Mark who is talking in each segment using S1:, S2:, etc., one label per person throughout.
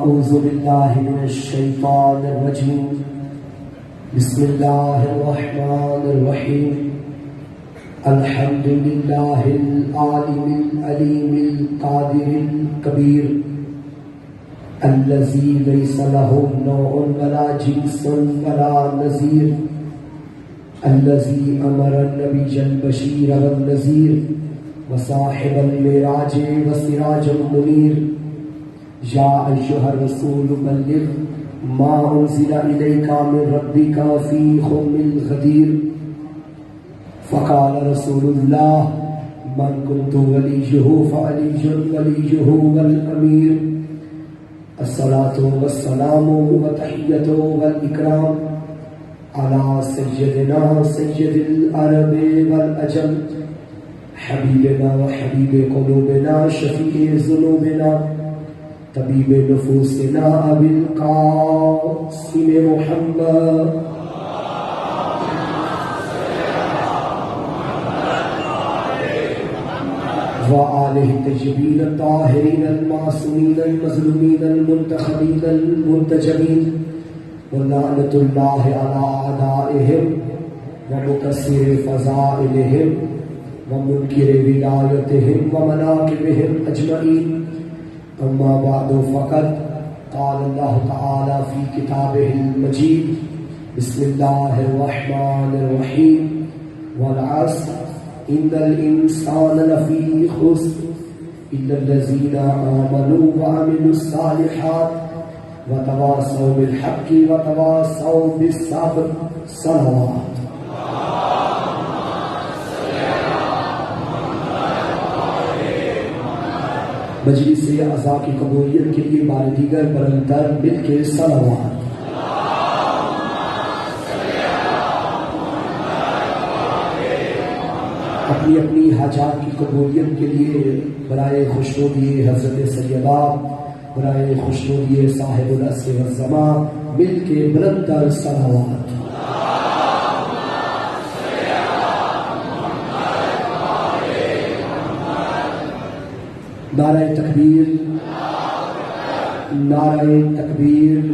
S1: أعوذ بالله من الشيطان الرجيم بسم الله الرحمن الرحيم الحمد لله العالم العليم القادر الكبير الذي ليس له نوع ولا جنس ولا نظير الذي أمر النبي البشير والنذير وصاحب المعراج وسراج منير يا أيها الرسول بلغ ما أنزل إليك من ربك وفي خم الغدير فقال رسول الله من كنت وليه فعلي وليه والأمير الصلاة والسلام وتحية والإكرام على سيدنا سيد العرب والأجم حبيبنا وحبيب قلوبنا شفيع ذنوبنا طبيب نفوسنا أبي القاسم محمد وآله الطيبين الطاهرين المعصومين المظلومين المنتخبين المنتجبين ولعنة الله على أعدائهم ومكسر فضائلهم ومنكر ولايتهم ومناكبهم أجمعين أما بعد فقد قال الله تعالى في كتابه المجيد بسم الله الرحمن الرحيم والعصر إن الإنسان لفي خسر إلا الذين آمنوا وعملوا الصالحات وتواصوا بالحق وتواصوا بالصبر صلوات مجلس عزا کی قبولیت کے لیے بار دیگر برندر مل کے صلوات اپنی اپنی حاجات کی قبولیت کے لیے برائے خوشنودی حضرت سیدہ برائے خوشنودی صاحب العصر والزمان مل کے برندر صلوات نعرہ تکبیر نعرہ تکبیر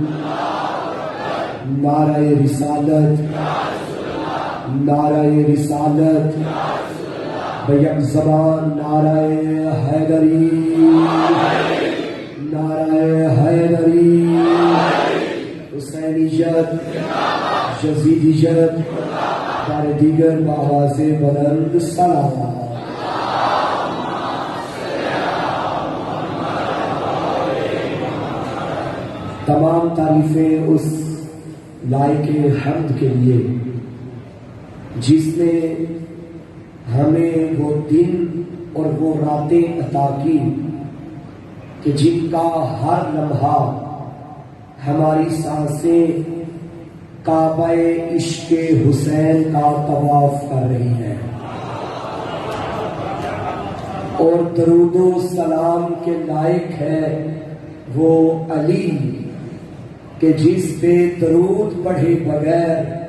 S1: نعرہ رسالت نعرہ رسالت بیک زبان نعرہ حیدری نعرہ حیدری حسینیت یزیدیت بار دیگر بآواز بلند صلوات تمام تعریفیں اس لائق حمد کے لیے جس نے ہمیں وہ دن اور وہ راتیں عطا کی کہ جن کا ہر لمحہ ہماری سانسیں کعبہ عشق حسین کا طواف کر رہی ہیں اور درود و سلام کے لائق ہے وہ علی کہ جس پہ درود پڑھے بغیر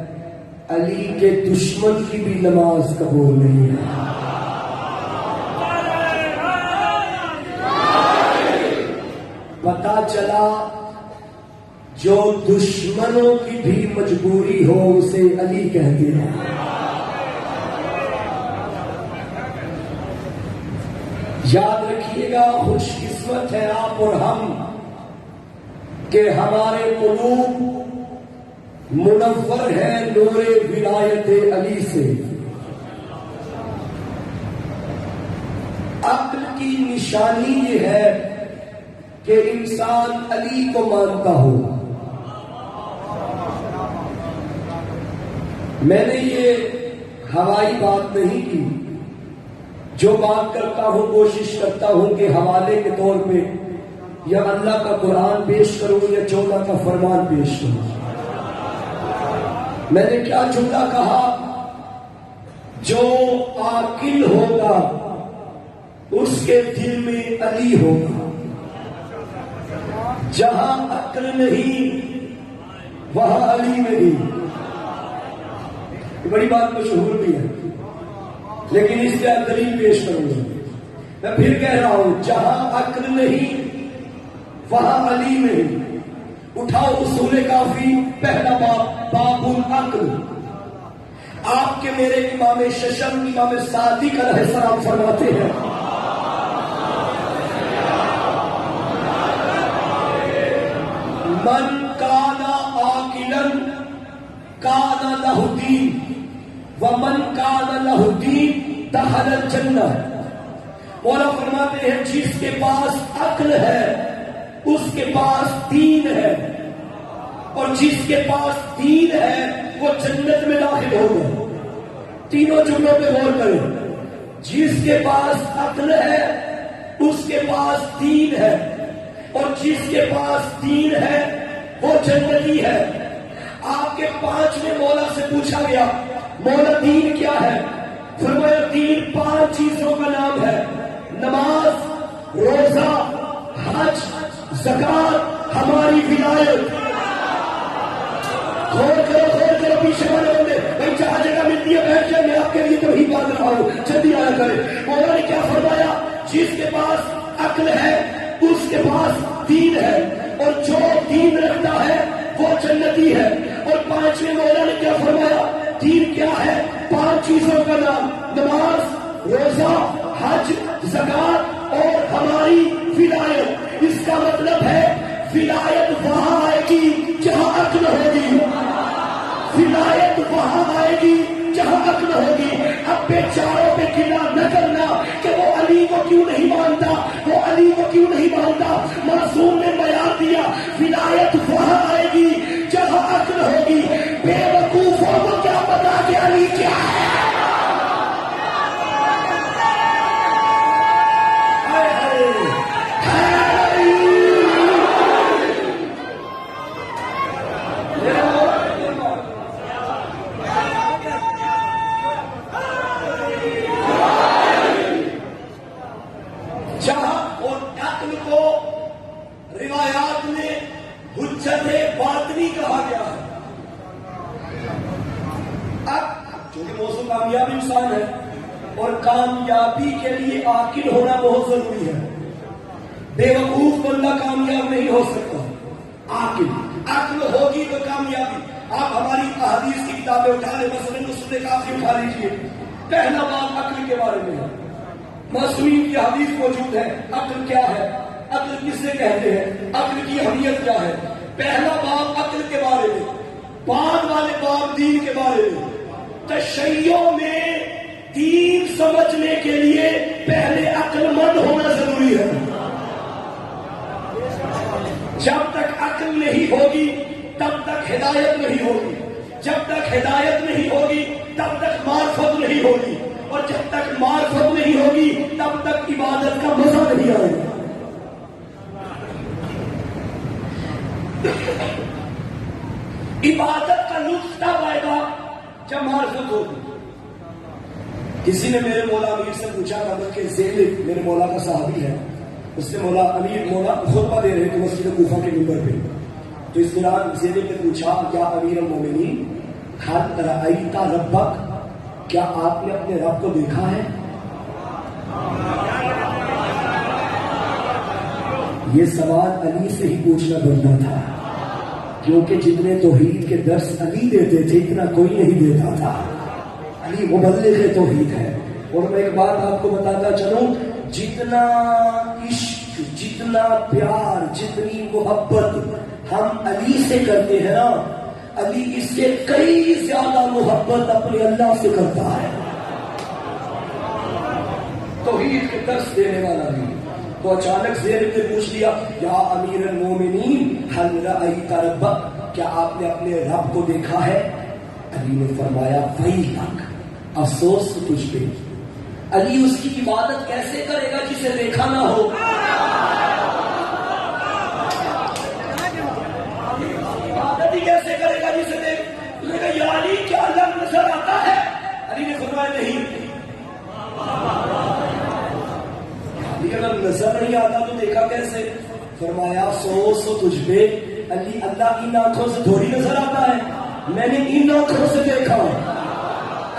S1: علی کے دشمن کی بھی نماز قبول نہیں ہے پتہ چلا جو دشمنوں کی بھی مجبوری ہو اسے علی کہتے ہیں یاد رکھیے گا خوش قسمت ہے آپ اور ہم کہ ہمارے قلوب منور ہے نور ولایت علی سے عقل کی نشانی یہ ہے کہ انسان علی کو مانتا ہو میں نے یہ ہوائی بات نہیں کی جو بات کرتا ہوں کوشش کرتا ہوں کہ حوالے کے طور پہ یا اللہ کا قرآن پیش کروں یا 14 کا فرمان پیش کروں میں نے کیا جملہ کہا جو عاقل ہوگا اس کے دل میں علی ہوگا جہاں عقل نہیں وہاں علی نہیں. یہ بڑی بات مشہور بھی ہے لیکن اس کا دلیل پیش کروں گا. میں پھر کہہ رہا ہوں جہاں عقل نہیں وہاں علی نہیں. اٹھاؤ اصول کافی پہلا باب باب العقل. آپ کے میرے امام ششم امام صادق علیہ السلام فرماتے ہیں من کان عاقلا کان لہ دین ومن کان لہ دین دخل الجنہ. مولا فرماتے ہیں جس کے پاس عقل ہے اس کے پاس دین ہے اور جس کے پاس دین ہے وہ جنت میں داخل ہوگا. تینوں جملوں پہ غور کریں. جس کے پاس عقل ہے اس کے پاس دین ہے اور جس کے پاس دین ہے وہ جنتی ہے. آپ کے 5ویں مولا سے پوچھا گیا مولا دین کیا ہے؟ فرمایا دین 5 چیزوں کا نام ہے. نماز، روزہ، حج، زکات، ہماری ولایت. غور کرو پیچھے والے بندے بھائی جہاں جگہ ملتی ہے بیٹھ جائے. میں آپ کے لیے تو ہی بات رہا ہوں جلدی آیا کرے. مولا نے کیا فرمایا؟ جس کے پاس عقل ہے اس کے پاس دین ہے اور جو دین رکھتا ہے وہ جنتی ہے. اور 5ویں مولا نے کیا فرمایا؟ دین کیا ہے؟ 5 چیزوں کا نام نماز، روزہ، حج، زکات اور ہماری ولایت. اس کا مطلب ہے ولایت وہاں آئے گی جہاں عقل ہوگی. ولایت وہاں آئے گی جہاں عقل ہوگی. اب بیچاروں پہ گلا نہ کرنا کہ وہ علی کو کیوں نہیں مانتا، وہ علی کو کیوں نہیں مانتا. معصوم نے بیان دیا ولایت وہاں آئے گی جہاں عقل ہوگی. بے وقوفوں کو کیا پتا کہ علی کیا ہے. کامیابی انسان ہے اور کامیابی کے لیے عاقل ہونا بہت ضروری ہے. بے وقوف بندہ کامیاب نہیں ہو سکتا. عقل ہوگی تو کامیابی. آپ ہماری احادیث کی کتابیں اٹھا لیں مثلا اصول کافی اٹھا لیجیے. پہلا باب عقل کے بارے میں ہے. معصومین کی حدیث موجود ہے. عقل کیا ہے؟ عقل کسے کہتے ہیں؟ عقل کی اہمیت کیا ہے؟ پہلا باب عقل کے بارے میں. بعد والے باب دین کے بارے میں. تشیع میں دین سمجھنے کے لیے پہلے عقل مند ہونا ضروری ہے. جب تک عقل نہیں ہوگی تب تک ہدایت نہیں ہوگی. جب تک ہدایت نہیں ہوگی تب تک معرفت نہیں ہوگی اور جب تک معرفت نہیں ہوگی تب تک عبادت کا مزہ نہیں آئے گا. عبادت کا لطف تب آئے گا جب معرفت ہوگی. کسی نے میرے مولا امیر سے پوچھا تھا کہ زید میرے مولا کا صحابی ہے. اس سے مولا امیر مولا خطبہ دے رہے تھے مسجد کوفہ کے منبر پہ. تو اس دوران زید نے پوچھا کیا امیر المومنین حد رأیت ربک، کیا آپ نے اپنے رب کو دیکھا ہے؟ یہ سوال علی سے ہی پوچھنا بنتا تھا کیونکہ جتنے توحید کے درس علی دیتے تھے اتنا کوئی نہیں دیتا تھا. علی مبلغ توحید ہے. اور میں ایک بات آپ کو بتاتا چلوں، جتنا عشق، جتنا پیار، جتنی محبت ہم علی سے کرتے ہیں نا، علی اس سے کئی زیادہ محبت اپنے اللہ سے کرتا ہے. توحید کے درس دینے والا بھی. تو اچانک زید نے پوچھ لیا یا امیر المومنین حل رأیت ربک، کیا آپ نے اپنے رب کو دیکھا ہے؟ علی نے فرمایا ویلک، افسوس تجھ پہ. علی اس کی عبادت کیسے کرے گا جسے دیکھا نہ ہو؟ عبادت ہی کیسے کرے گا جسے دیکھ؟ یا علی کیا اللہ نظر آتا ہے؟ علی نے فرمایا نہیں. اگر نظر نہیں آتا تو دیکھا کیسے؟ فرمایا افسوس ہو تجھ پہ، علی اللہ کی آنکھوں سے تھوڑی نظر آتا ہے، میں نے ان آنکھوں سے دیکھا۔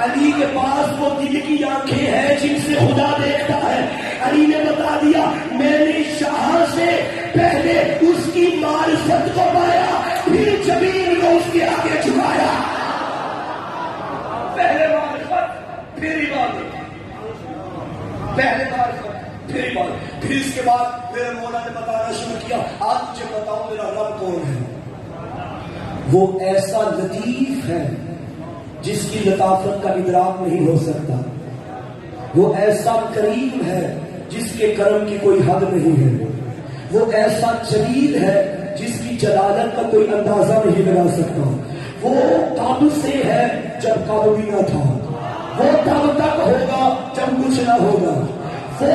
S1: علی کے پاس وہ دل کی آنکھیں ہیں جن سے خدا دیکھتا ہے۔ علی نے بتا دیا میں نے شاہ سے پہلے اس کی معرفت کو پایا، پھر جبین کو اس کے آگے جھکایا۔ پہلے معرفت پھر عبادت، پہلے معرفت پھر عبادت، پھر اس کے بعد میرے مولا نے بتانا شروع کیا آج مجھے بتاؤ میرا رب کون ہے۔ وہ ایسا لطیف ہے جس کی لطافت کا ادراک نہیں ہو سکتا، وہ ایسا کریم ہے جس کے کرم کی کوئی حد نہیں ہے، وہ ایسا جلیل ہے جس کی جلالت کا کوئی اندازہ نہیں لگا سکتا، وہ تب سے ہے جب کب بھی نہ تھا، وہ تب تک ہوگا جب کچھ نہ ہوگا، وہ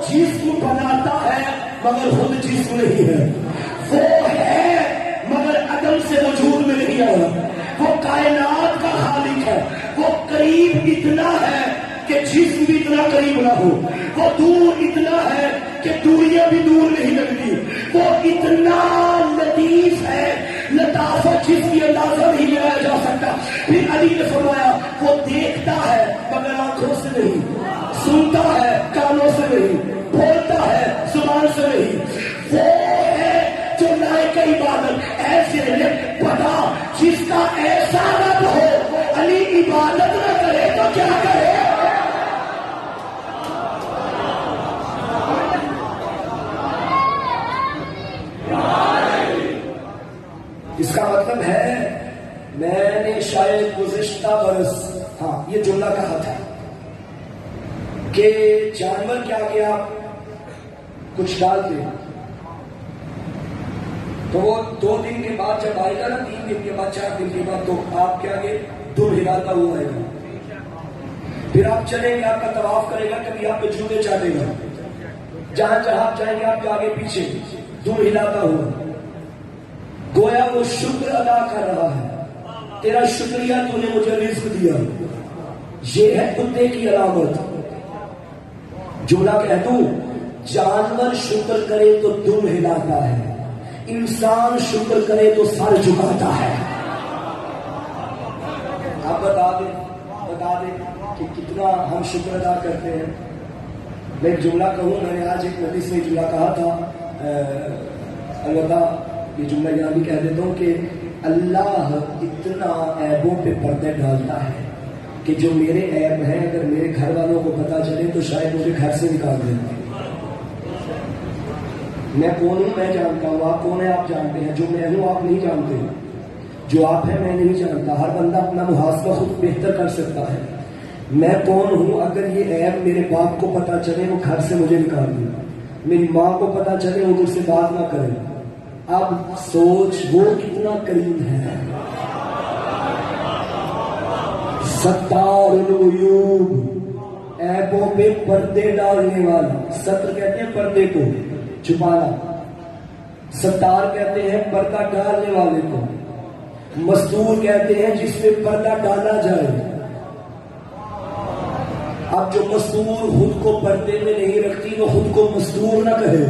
S1: جسم بناتا ہے مگر خود جسم نہیں ہے، وہ ہے مگر عدم سے وجود میں نہیں آیا، وہ کائنات کا خالق ہے، وہ قریب اتنا ہے کہ جسم بھی اتنا قریب نہ ہو، وہ دور اتنا ہے کہ دوریاں بھی دور نہیں لگتی، وہ اتنا لطیف ہے لطافت جس کی اندازہ نہیں لگایا جا سکتا۔ پھر علی نے فرمایا وہ دیکھتا ہے مگر آنکھوں سے نہیں، سنتا ہے کانوں سے نہیں، بولتا ہے زبان سے نہیں، وہ ہے جو لائق عبادت ایسے ہے پتا جس کا ایسا رب ہو علی عبادت نہ کرے تو کیا کرے۔ اس کا مطلب ہے میں نے شاید گزشتہ برس یہ جملہ کہا تھا کہ جانور کیا کیا کچھ ڈالتے تو وہ 2 دن کے بعد جب آئے گا نا، 3 دن کے بعد 4 دن کے بعد، تو آپ کے آگے دم ہلاتا ہوا آئے گا، پھر آپ چلیں گے، آپ کا طواف کرے گا، کبھی آپ پہ جوتے چاٹے گا، جہاں جہاں آپ جائیں گے آپ کے آگے پیچھے دم ہلاتا ہوا، گویا وہ شکر ادا کر رہا ہے، تیرا شکریہ تو نے مجھے رزق دیا۔ یہ ہے کتے کی علامت۔ جملہ کہہ دوں، جانور شکر کرے تو دم ہلاتا ہے، انسان شکر کرے تو سر جھکاتا ہے۔ آپ بتا دیں کہ کتنا ہم شکر ادا کرتے ہیں۔ میں ایک جملہ کہوں، میں نے آج ایک مجلس میں جملہ کہا تھا، البتہ یہ جملہ یہاں بھی کہہ دیتا ہوں کہ اللہ اتنا عیبوں پہ پردے ڈالتا ہے کہ جو میرے عیب ہیں اگر میرے گھر والوں کو پتا چلے تو شاید مجھے گھر سے نکال دیں۔ میں کون ہوں میں جانتا ہوں، آپ کون ہیں آپ جانتے ہیں، جو میں ہوں آپ نہیں جانتے، جو آپ ہیں میں نہیں جانتا۔ ہر بندہ اپنا محاسبہ خود بہتر کر سکتا ہے۔ میں کون ہوں اگر یہ عیب میرے باپ کو پتا چلے وہ گھر سے مجھے نکال دیں، میری ماں کو پتا چلے وہ مجھ سے بات نہ کرے۔ اب سوچ وہ کتنا کریم ہے، ستار العیوب، عیبوں پہ پردے ڈالنے والا۔ ستر کہتے ہیں پردے کو چھپانا، ستار کہتے ہیں پردہ ڈالنے والے کو، مستور کہتے ہیں جس پہ پردہ ڈالا جائے۔ اب جو مستور خود کو پردے میں نہیں رکھتی وہ خود کو مستور نہ کہے،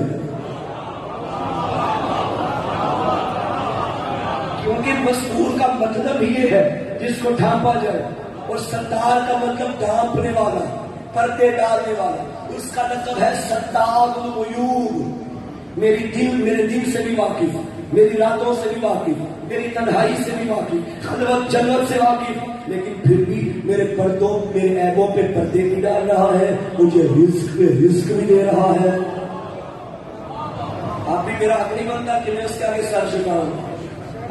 S1: کیونکہ مستور کا مطلب یہ ہے جس کو ڈھانپا جائے، اور ستار کا مطلب ڈھانپنے والا، پردے ڈالنے والا۔ اس کا لقب ہے ستار الغیوب۔ میرے دل سے بھی واقف، میری راتوں سے بھی واقف، میری تنہائی سے بھی واقف، خلوت جنت سے واقف، لیکن پھر بھی میرے پردوں میرے عیبوں پہ پردے بھی ڈال رہا ہے، مجھے رزق پہ رزق بھی دے رہا ہے۔ آپ بھی میرا حق نہیں بنتا کہ میں اس کے آگے سر جھکاؤں۔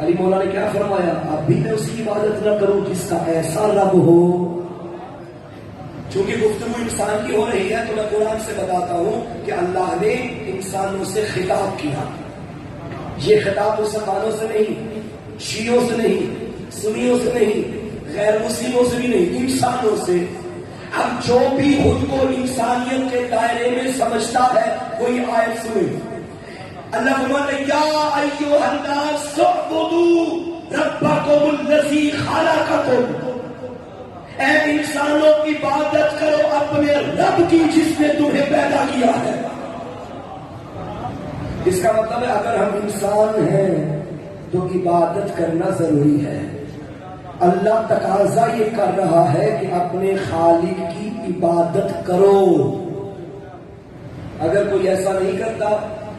S1: علی مولا نے کیا فرمایا، اب بھی میں اس کی عبادت نہ کروں جس کا ایسا رب ہو۔ چونکہ گفتگو انسان کی ہو رہی ہے تو میں قرآن سے بتاتا ہوں کہ اللہ نے انسانوں سے خطاب کیا۔ یہ خطاب مسلمانوں سے نہیں، شیعوں سے نہیں، سنیوں سے نہیں، غیر مسلموں سے بھی نہیں، انسانوں سے۔ اب جو بھی خود کو انسانیت کے دائرے میں سمجھتا ہے وہی آیت سنے۔ اللہ فرماتا ہے یا ایھا الناس اعبدوا ربکم الذی خلقکم، اے انسانوں عبادت کرو اپنے رب کی جس نے تمہیں پیدا کیا ہے۔ اس کا مطلب ہے اگر ہم انسان ہیں تو عبادت کرنا ضروری ہے. اللہ تقاضا یہ کر رہا ہے کہ اپنے خالق کی عبادت کرو. اگر کوئی ایسا نہیں کرتا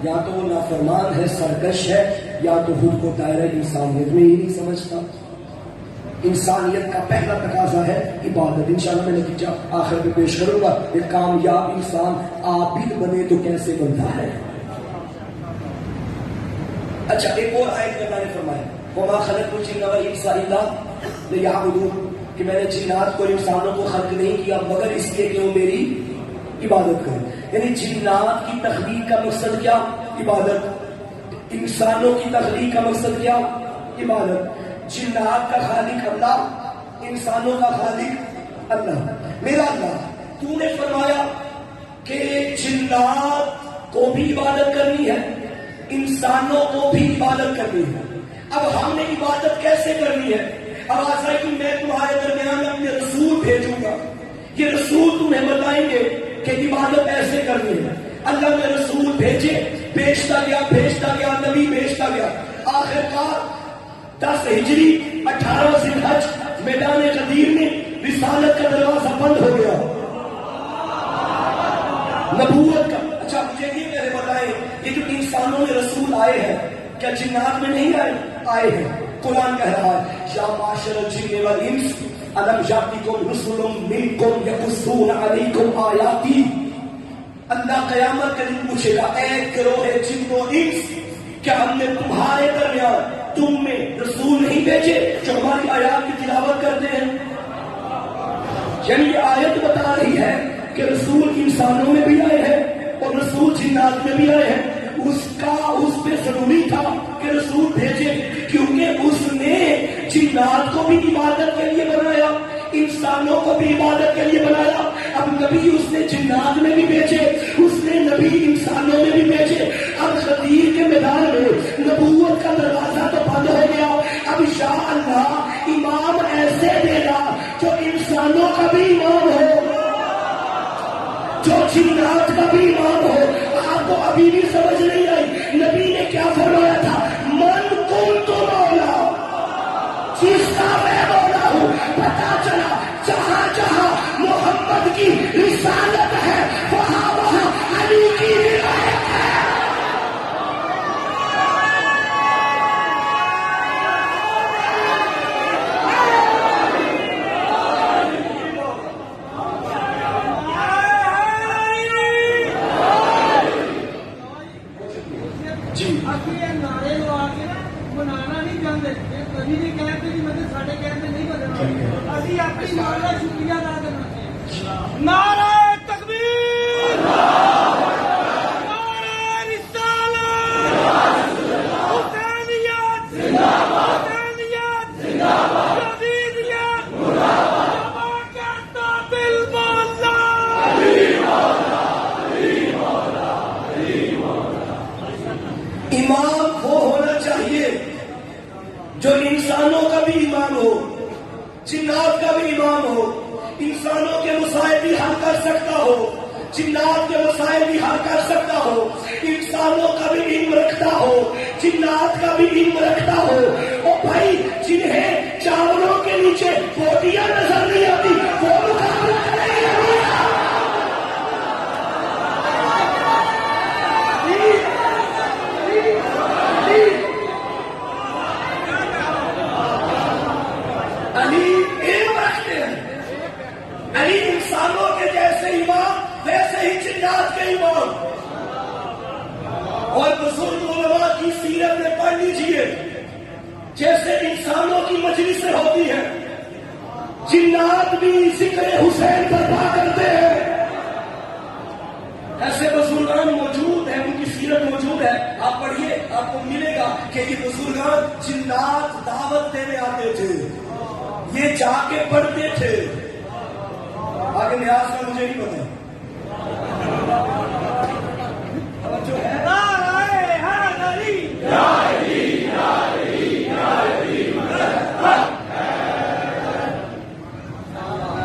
S1: یا تو وہ نافرمان ہے، سرکش ہے، یا تو خود کو دائرہ انسانیت میں ہی نہیں سمجھتا. انسانیت کا پہلا تقاضا ہے عبادت. انشاءاللہ میں نتیجہ آخر میں پیش کروں گا. ایک کامیاب انسان عابد بنے تو کیسے بنتا ہے. اچھا ایک اور آیت میں اللہ نے فرمایا وَمَا خَلَقْتُ الْجِنَّ وَالْإِنسَ إِلَّا لِيَعْبُدُونِ کہ میں نے جنات کو انسانوں کو خلق نہیں کیا مگر اس لیے کہ وہ میری عبادت کریں. یعنی جنات کی تخلیق کا مقصد کیا؟ عبادت. انسانوں کی تخلیق کا مقصد کیا؟ عبادت. جنات کا خالق اللہ، انسانوں کا خالق اللہ. میرا اللہ تو نے فرمایا کہ جنات کو بھی عبادت کرنی ہے، انسانوں کو بھی عبادت کرنی ہے. اب ہم نے عبادت کیسے کرنی ہے؟ اب آج ہے کہ میں تمہارے درمیان اپنے رسول بھیجوں گا، یہ رسول تمہیں بتائیں گے کہ عبادت ایسے کرنی ہے. اللہ نے رسول بھیجے، بھیجتا گیا نبی بھیجتا گیا. آخر کار 10 ہجری 18 ذی الحج میدان غدیر میں رسالت کا دروازہ بند ہو گیا، نبوت کا. اچھا مجھے یہ پہلے بتائیں یہ جو انسانوں میں رسول آئے ہیں کیا جنات میں نہیں آئے ہیں؟ قرآن کہہ رہا ہے یا معاشر الجن والانس الم یاتکم رسل منکم یقصون علیکم آیاتی. اللہ قیامت کے دن پوچھے گا اے گروہ جن و انس کیا ہم نے تمہارے درمیان تم میں رسول نہیں بھیجے جو ہماری آیات کی تلاوت کرتے ہیں؟ یعنی یہ آیت بتا رہی ہے کہ رسول انسانوں میں بھی آئے ہیں اور رسول جنات میں بھی آئے ہیں. اس پہ ضروری تھا کہ رسول بھیجے کیونکہ اس نے جنات کو بھی عبادت کے لیے بنایا، انسانوں کو بھی عبادت کے لیے بنایا. اب نبی اس نے جنات میں بھی بھیجے، اس نے نبی انسانوں میں بھی بھیجے. اب غدیر کے میدان میں نبوت کا دروازہ تو بند ہو گیا. اب یا اللہ امام ایسے دے گا جو انسانوں کا بھی امام ہو، جو جنات کا بھی امام ہو. آپ کو ابھی بھی سمجھ نہیں آئی نبی نے کیا فرمایا تھا؟ من کنت مولا، جس کا میں مولا ہوں. پتا چلا جہاں جہاں محمد کی رسالت ہے وہاں وہاں علی کی ولایت ہے.
S2: نعرہ تکبیر، نعرہ رسالت، حسینیت حسینیت، یزیدیت، جماعت بالمولا.
S1: امام وہ ہونا چاہیے جو انسانوں کا بھی امام ہو، جنات کا بھی امام ہو. انسانوں کے مسائل بھی حل کر سکتا ہو، جنات کے مسائل بھی حل کر سکتا ہو. انسانوں کا بھی علم رکھتا ہو، جنات کا بھی علم رکھتا ہو. اور بھائی جنہیں چاولوں کے نیچے بوٹیاں نظر نہیں آتی وہ مقابلہ کریں گے. علی انسانوں کے جیسے امام ویسے ہی جنات کے امام. اور بزرگ علماء کی سیرت میں پڑھ لیجیے جیسے انسانوں کی مجلس ہوتی ہے جنات بھی ذکر حسین برپا کرتے ہیں. ایسے بزرگان موجود ہیں، ان کی سیرت موجود ہے. آپ پڑھیے آپ کو ملے گا کہ یہ بزرگان جنات دعوت دینے آتے تھے، یہ جا کے پڑھتے تھے. آگے نیاز کا مجھے نہیں پتا جو ہے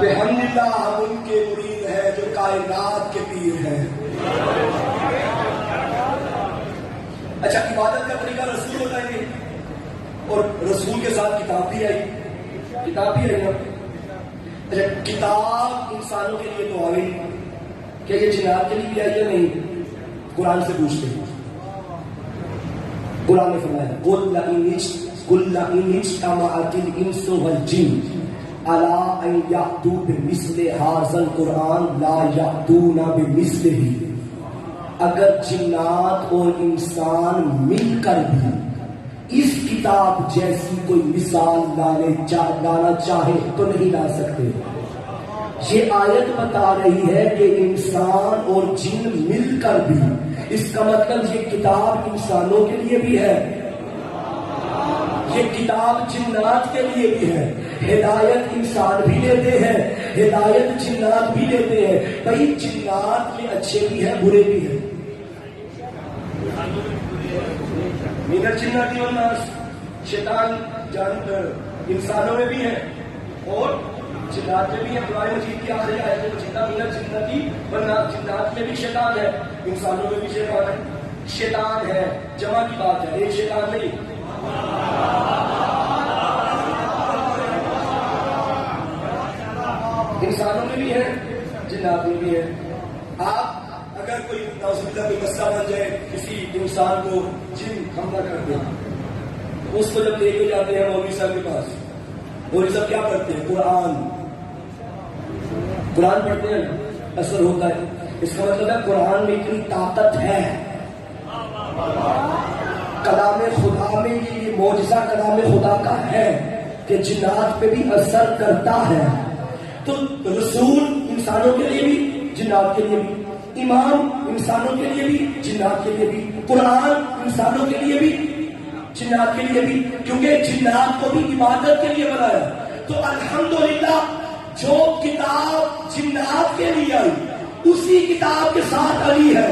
S1: الحمدللہ ہم ان کے مرید ہیں جو کائنات کے پیر ہیں. اچھا عبادت کا طریقہ رسول ہوتا ہے اور رسول کے ساتھ کتاب بھی آئی نا. اچھا کتاب انسانوں کے لیے تو آ گئی, کیا یہ جنات کے لیے بھی آئی یا نہیں؟ قرآن سے پوچھتے ہیں. قرآن نے فرمایا قل لئن اجتمعت الانس والجن على ان يأتوا بمثل هذا القرآن لا يأتون بمثله. اگر جنات اور انسان مل کر بھی اس کتاب جیسی کوئی مثال لانا چاہے تو نہیں لا سکتے. یہ آیت بتا رہی ہے کہ انسان اور جن مل کر بھی, اس کا مطلب یہ کتاب انسانوں کے لیے بھی ہے, یہ کتاب جنات کے لیے بھی ہے. ہدایت انسان بھی لیتے ہیں, ہدایت جنات بھی لیتے ہیں. بھائی جنات میں اچھے بھی ہیں برے بھی ہیں. مگر جناتی والناس, شیطان انسانوں میں بھی ہے اور جنات میں بھی ہے. قرآن مجید کی آخری آیت میں مگر جناتی والناس, جنات میں بھی شیطان ہے, انسانوں میں بھی شیطان ہے. شیطان ہے جمع کی بات ہے, ایک شیطان نہیں. انسانوں میں بھی ہے جنات میں بھی ہے. آپ اگر کوئی کوئی مسئلہ بن جائے, کسی انسان کو جن حملہ کر دے, اس کو جب لے کے جاتے ہیں مولوی صاحب کے پاس, مولوی صاحب کیا کرتے ہیں؟ قرآن پڑھتے ہیں, اثر ہوتا ہے. اس کا مطلب ہے قرآن میں اتنی طاقت ہے, کلام خدا میں یہ معجزہ کلام خدا کا ہے کہ جنات پہ بھی اثر کرتا ہے. تو رسول انسانوں کے لیے بھی جنات کے لیے بھی, امام انسانوں کے لیے بھی جنات کے لیے بھی, قرآن انسانوں کے لیے بھی جنات کے لیے بھی, کیونکہ جنات کو بھی عبادت کے لیے بنایا. تو الحمدللہ جو کتاب جنات کے لیے آئی اسی کتاب کے ساتھ علی ہے.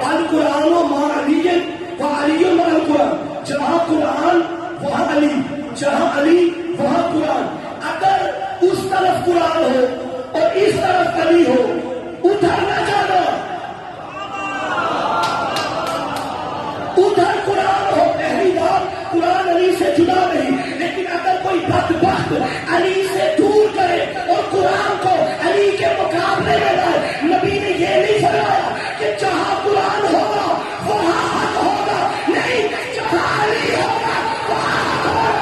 S1: القرآن و مع علی و علی مع القرآن, جہاں قرآن وہاں علی, جہاں علی وہاں قرآن. اگر اس طرف قرآن ہو اور اس طرف علی ہو, ادھر نہ جانا, ادھر قرآن ہو. پہلی بات قرآن علی سے جدا نہیں, لیکن اگر کوئی بدبخت علی سے دور کرے اور قرآن کو علی کے مقابلے میں لائے, نبی نے یہ نہیں فرمایا کہ جہاں قرآن ہوگا وہاں حق ہوگا, نہیں, جہاں علی ہوگا وہاں حق ہوگا.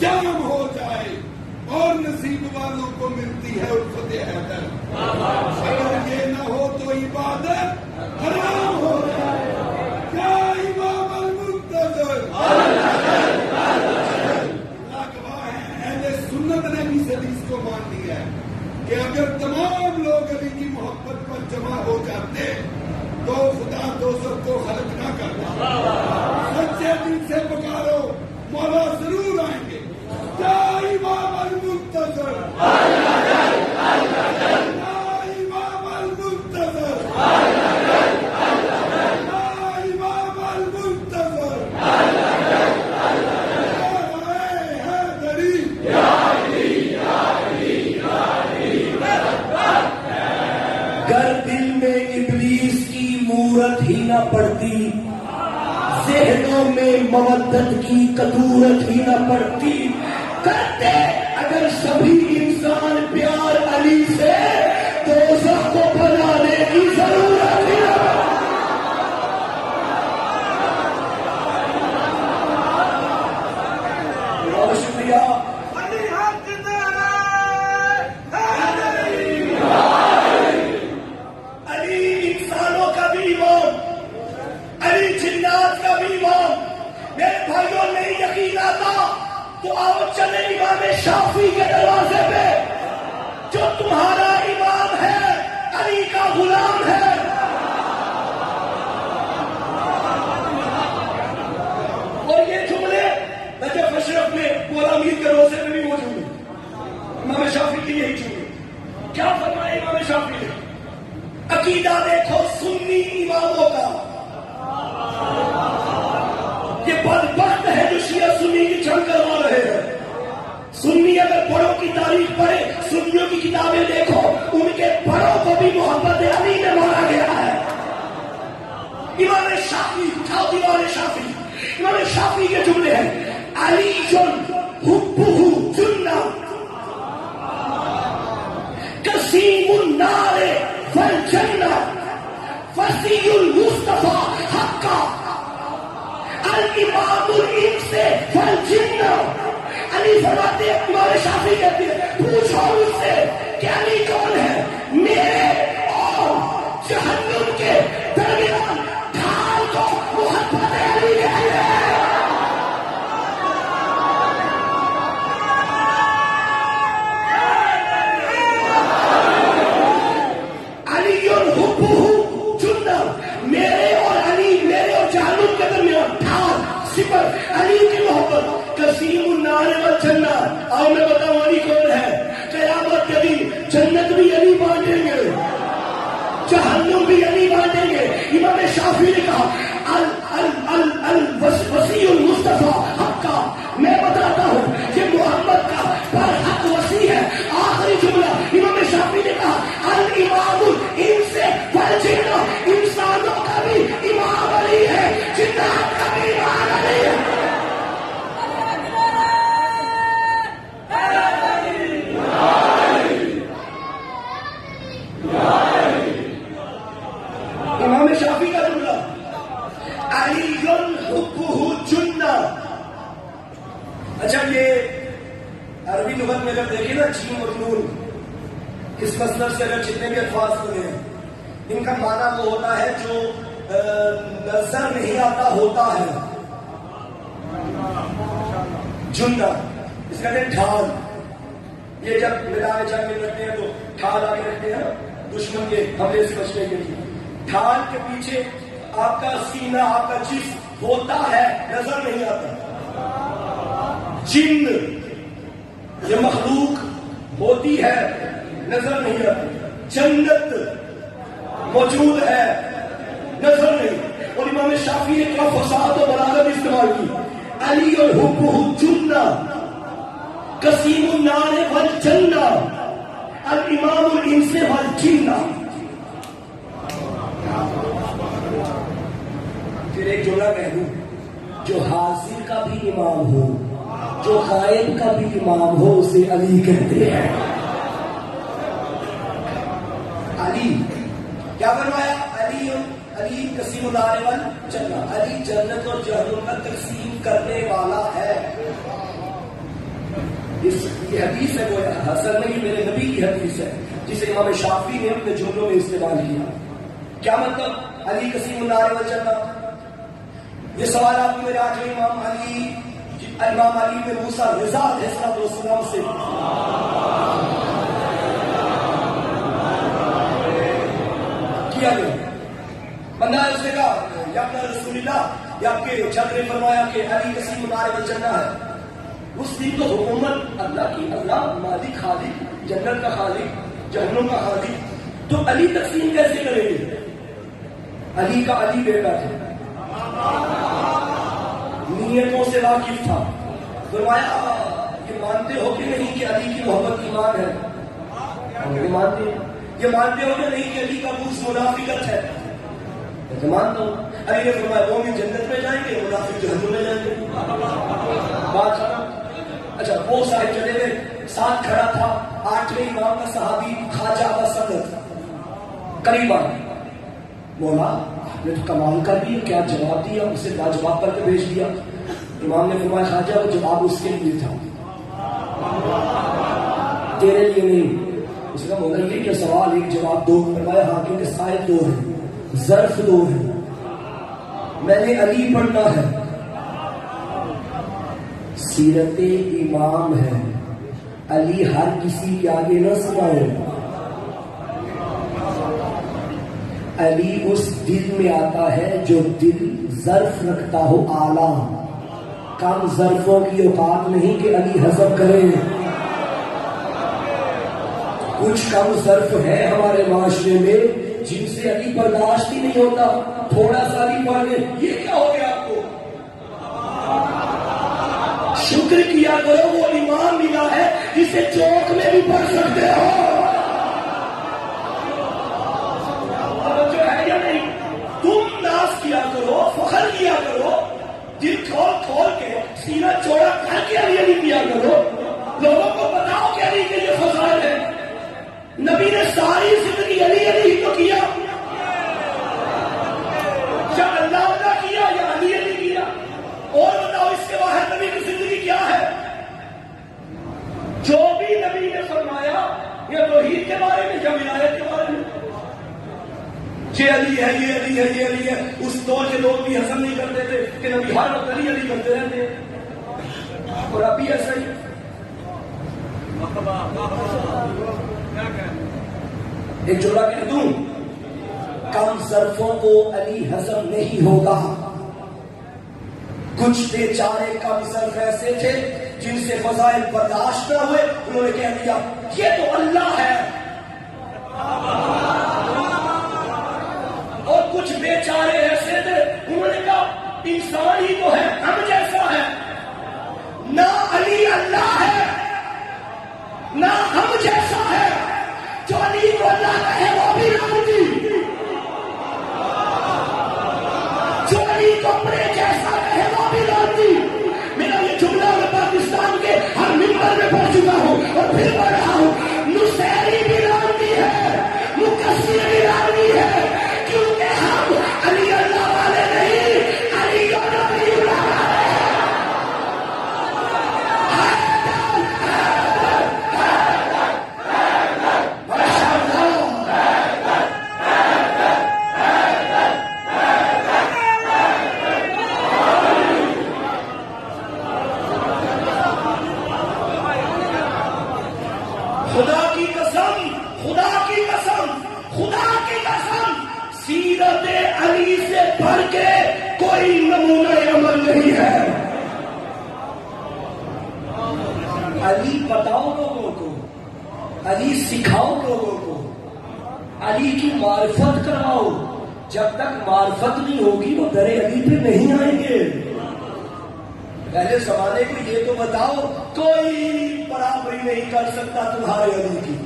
S3: جام ہو جائے اور نصیب والوں کو ملتی ہے الفت حیدر. اگر یہ نہ ہو تو عبادت حرام ہو جائے. کیا امام المنتظر گواہ ہیں, اہل سنت نے بھی اس حدیث کو مان لیا ہے کہ اگر تمام لوگ علی کی محبت پر جمع ہو جاتے تو خدا دوزخ کو خلق نہ کرتا. سچے دل سے پکارو, مولا ضرور آئیں گے. یا امام المنتظر, یا امام المنتظر, یا امام المنتظر,
S1: گر دل میں ابلیس کی مورت ہی نہ پڑتی, ذہنوں میں مودت کی کدورت ہی نہ پڑتی. کرتے اگر سبھی انسان پیار علی سے دوزخ کو بنانے کی ضرورت ہی نہ پڑتی. بہت شکریہ. علی انسانوں کا بھی امام, علی جنات کا بھی امام. میرے بھائیوں نہیں یقین آتا تو آؤ چلے امام شافعی کے دروازے پہ, جو تمہارا امام ہے, علی کا غلام ہے. اور یہ جملے نجف اشرف میں مولا امیر کے روزے میں بھی موجود ہیں. امام شافعی کی یہی جملے. کیا فرمایا امام شافعی نے؟ عقیدہ دیکھو سنی اماموں کا، یہ بدبخت ہے جو شیعہ سنی کی جنگ کروا رہے ہیں۔ سنی اگر بڑوں کی تاریخ پڑھے، سنیوں کی کتابیں دیکھو، ان کے بڑوں کو بھی محمد علی میں مارا گیا ہے۔ امام شافعی، اٹھاؤ امام شافعی، امام شافعی کے جملے ہیں، علی حبہ جنہ قسیم النار والجنہ وسیع المصطفیٰ حقا الامام الانس والجنہ۔ علی فرماتے ہیں، امام شافعی کہتے ہیں، پوچھو ان سے کہ علی کون ہے؟ میرے اور جہنم کے درمیان ڈھال کو محبت علی کہتے ہیں۔ علی حبہ جنہ، میرے اور علی، میرے اور جہنم کے درمیان ڈھال، سپر علی کی محبت۔ قسیم النار والجنہ، آؤ میں بتاؤں علی کون ہے؟ قیامت کے دن جنت بھی علی بانٹیں گے، جہنم بھی علی بانٹیں گے۔ امام شافعی نے کہا وسیع المصطفیٰ حقا، میں بتاتا ہوں کہ محمد کا پر حق وسیع ہے۔ آخری جملہ امام شافعی نے کہا الامام الانس والجنہ، انسانوں کا بھی امام علی ہے، جنات کا بھی امام علی ہے۔ امام شافعی کا جملہ علی حبہ جنہ۔ اچھا، یہ عربی لغت میں اگر دیکھیں نا، جیم اور نون، اس مصدر سے اگر جتنے بھی الفاظ بنے ہیں، ان کا معنی وہ ہوتا ہے جو نظر نہیں آتا ہوتا ہے۔ جنہ اس کا ڈھال، یہ جب میدان جنگ میں رکھتے ہیں تو ڈھال آگے رکھتے ہیں دشمن کے حملے سے بچنے کے لیے۔ ڈھال کے پیچھے آپ کا سینہ، آپ کا جسم ہوتا ہے، نظر نہیں آتا۔ جن یہ مخلوق ہوتی ہے، نظر نہیں آتی۔ جنت موجود ہے، نظر نہیں۔ اور امام شافعی نے کیا فصاحت و بلاغت استعمال کی، علی حبہ جنہ قسیم النار والجنہ الامام الانس والجنہ۔ پھر ایک جملہ کہہ دوں، جو حاضر کا بھی امام ہو، جو غائب کا بھی امام ہو، اسے علی کہتے ہیں۔ علی کیا فرمایا؟ علی قسیم النار والجنہ، علی جنت اور جہنم کا تقسیم کرنے والا ہے۔ یہ حدیث ہے، وہ حسن نہیں، میرے نبی کی حدیث ہے، جسے امام شافعی نے اپنے جملوں میں استعمال کیا۔ کیا مطلب علی قسیم النار والجنہ؟ یہ سوال آپ کو میرے آخری امام علی میں موسیٰ رضا علیہ السلام سے کیا گیا۔ بندہ اس نے کہا یا اپنا رسول اللہ، یا آپ کے جد نے فرمایا کہ علی قسیم النار والجنہ ہے۔ اس دن تو حکومت اللہ کی، اللہ مالک خالق، جنت کا خالق، جہنم کا خالق، تو علی تقسیم کیسے کریں گے؟ علی کا علی بیٹا تھا، نیتوں سے واقف تھا۔ فرمایا یہ مانتے ہو کہ نہیں کہ علی کی محبت ایمان ہے؟ یہ مانتے ہیں۔ یہ مانتے ہو کہ نہیں کہ علی کا بغض منافقت ہے؟ میں مانتا ہوں۔ علی نے فرمایا مومن جنت میں جائیں گے، منافق جہنم میں جائیں گے۔ بات سنا۔ اچھا، وہ صاحب چلے گئے، ساتھ کھڑا تھا 8ویں امام کا صحابی خواجہ ابا سند، قریب آ گئے۔ مولا آپ نے تو کمال کر دیا، کیا جواب دیا؟ اسے لاجواب کر کے بھیج دیا۔ امام نے فرمایا خواجہ وہ جواب اس کے لیے تھا، تیرے لیے نہیں۔ اس کا مولا یہ کہ سوال ایک جواب دو۔ فرمایا ہاں، کیونکہ سائد دو ہیں، ظرف دو ہیں، میں نے علی پڑھنا ہے۔ سیرت امام ہے، علی ہر کسی کے آگے نہ سنائے۔ علی اس دل میں آتا ہے جو دل ظرف رکھتا ہو اعلیٰ۔ کم ظرفوں کی اوقات نہیں کہ علی حسب کرے۔ کچھ کم ظرف ہے ہمارے معاشرے میں جن سے علی برداشت ہی نہیں ہوتا، تھوڑا سا بھی پڑھ لیں، یہ کیا ہو گیا آپ کو؟ شکر کیا کرو وہ امام ملا ہے جسے چوک میں بھی پڑھ سکتے ہو، جو ہے یا نہیں؟ تم ناز کیا کرو، فخر کیا کرو، دل کھول کھول کے سینہ چوڑا کر کے علی کیا کرو، لوگوں کو بتاؤ کہ علی کے یہ فضائل ہے۔ نبی نے ساری زندگی علی ہی تو کیا، یا اللہ کیا یا علی کیا؟ اور بتاؤ اس کے باہر نبی کی زندگی کیا ہے؟ جو بھی نبی نے فرمایا یا توحید کے بارے میں یا ولایت کے بارے میں، یہ علی ہے، یہ علی ہے، یہ علی ہے، اس دور کے لوگ بھی حسن نہیں کرتے تھے کہ نبی ہر وقت علی علی کرتے رہتے ہیں، اور اب بھی ایسا ہی۔ ایک جملہ کہہ دوں، کم ظرفوں کو علی ہضم نہیں ہوگا۔ کچھ بیچارے کم ظرف ایسے تھے جن سے فضائل برداشت نہ ہوئے، انہوں نے کہہ دیا یہ تو اللہ ہے، اور کچھ بیچارے ایسے تھے انہوں نے کہا انسان ہی تو ہے، ہم جیسا ہے، نہ علی اللہ ہے نہ ہم جیسا ہے، جو علی کو اللہ کہے وہ بھی رانتی، جو علی کو اپنے جیسا کہے وہ بھی رانتی۔ میرا یہ جملہ میں پاکستان کے ہر ممبر میں پڑھ چکا ہوں اور پھر پڑھ رہا ہوں، نصیری بھی رانتی ہے، مکثر بھی رانتی ہے، کیونکہ ہم علی اللہ والے نہیں، علی اور نبی اللہ والے۔ خدا کی قسم، خدا کی قسم، خدا کی قسم، سیرت علی سے بڑھ کے کوئی نمونہ عمل نہیں ہے۔ علی بتاؤ لوگوں کو، علی سکھاؤ لوگوں کو، علی کی معرفت کراؤ۔ جب تک معرفت نہیں ہوگی وہ در علی پہ نہیں آئیں گے۔ پہلے زمانے کو یہ تو بتاؤ کوئی برابری نہیں کر سکتا تمہارے علی کی۔